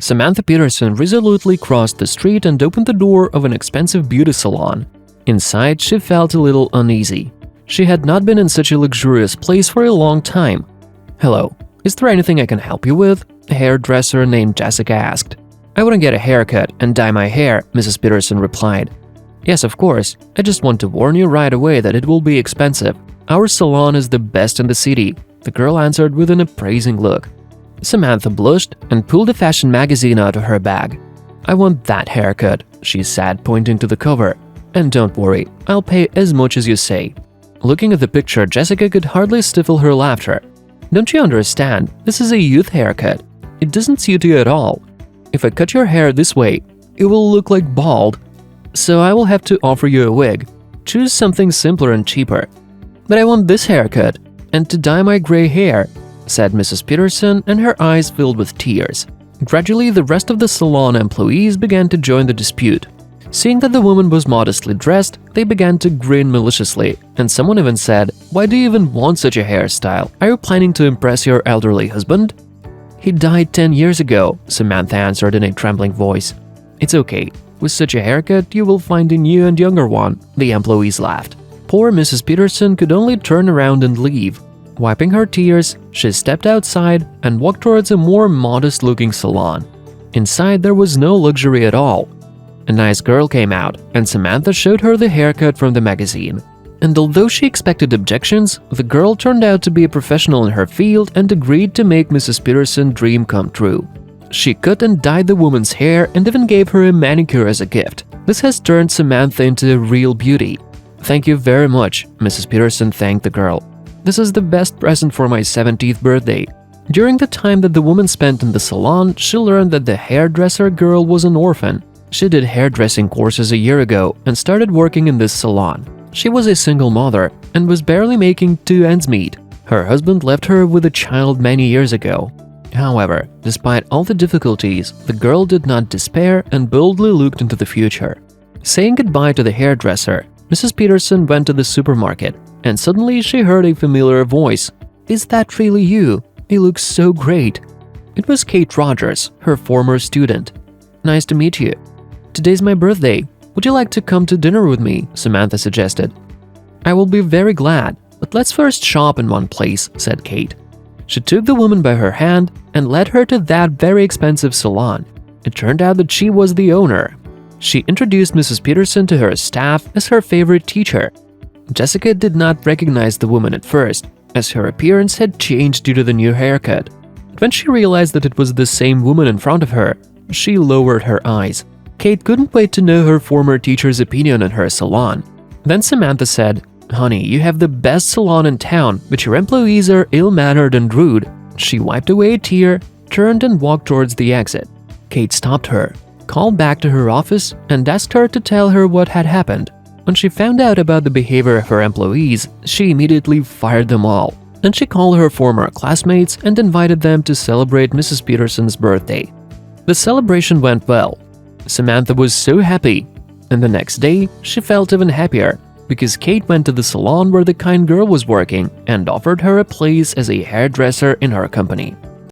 Samantha Peterson resolutely crossed the street and opened the door of an expensive beauty salon. Inside, she felt a little uneasy. She had not been in such a luxurious place for a long time. "Hello, is there anything I can help you with?" a hairdresser named Jessica asked. "I wouldn't get a haircut and dye my hair," Mrs. Peterson replied. "Yes, of course. I just want to warn you right away that it will be expensive. Our salon is the best in the city," the girl answered with an appraising look. Samantha blushed and pulled a fashion magazine out of her bag. "I want that haircut," she said, pointing to the cover. "And don't worry, I'll pay as much as you say." Looking at the picture, Jessica could hardly stifle her laughter. "Don't you understand? This is a youth haircut. It doesn't suit you at all. If I cut your hair this way, it will look like bald. So I will have to offer you a wig. Choose something simpler and cheaper." "But I want this haircut, and to dye my gray hair," said Mrs. Peterson, and her eyes filled with tears. Gradually, the rest of the salon employees began to join the dispute. Seeing that the woman was modestly dressed, they began to grin maliciously, and someone even said, "Why do you even want such a hairstyle? Are you planning to impress your elderly husband?" "He died 10 years ago," Samantha answered in a trembling voice. "It's okay. With such a haircut, you will find a new and younger one," the employees laughed. Poor Mrs. Peterson could only turn around and leave. Wiping her tears, she stepped outside and walked towards a more modest-looking salon. Inside, there was no luxury at all. A nice girl came out, and Samantha showed her the haircut from the magazine. And although she expected objections, the girl turned out to be a professional in her field and agreed to make Mrs. Peterson's dream come true. She cut and dyed the woman's hair and even gave her a manicure as a gift. This has turned Samantha into a real beauty. "Thank you very much," Mrs. Peterson thanked the girl. "This is the best present for my 70th birthday." During the time that the woman spent in the salon, she learned that the hairdresser girl was an orphan. She did hairdressing courses a year ago and started working in this salon. She was a single mother and was barely making 2 ends meet. Her husband left her with a child many years ago. However, despite all the difficulties, the girl did not despair and boldly looked into the future. Saying goodbye to the hairdresser, Mrs. Peterson went to the supermarket, and suddenly she heard a familiar voice. "Is that really you? You look so great." It was Kate Rogers, her former student. "Nice to meet you. Today's my birthday. Would you like to come to dinner with me?" Samantha suggested. "I will be very glad, but let's first shop in one place," said Kate. She took the woman by her hand and led her to that very expensive salon. It turned out that she was the owner. She introduced Mrs. Peterson to her staff as her favorite teacher. Jessica did not recognize the woman at first, as her appearance had changed due to the new haircut. When she realized that it was the same woman in front of her, she lowered her eyes. Kate couldn't wait to know her former teacher's opinion on her salon. Then Samantha said, "Honey, you have the best salon in town, but your employees are ill-mannered and rude." She wiped away a tear, turned and walked towards the exit. Kate stopped her, called back to her office, and asked her to tell her what had happened. When she found out about the behavior of her employees, she immediately fired them all. Then she called her former classmates and invited them to celebrate Mrs. Peterson's birthday. The celebration went well. Samantha was so happy, and the next day she felt even happier because Kate went to the salon where the kind girl was working and offered her a place as a hairdresser in her company.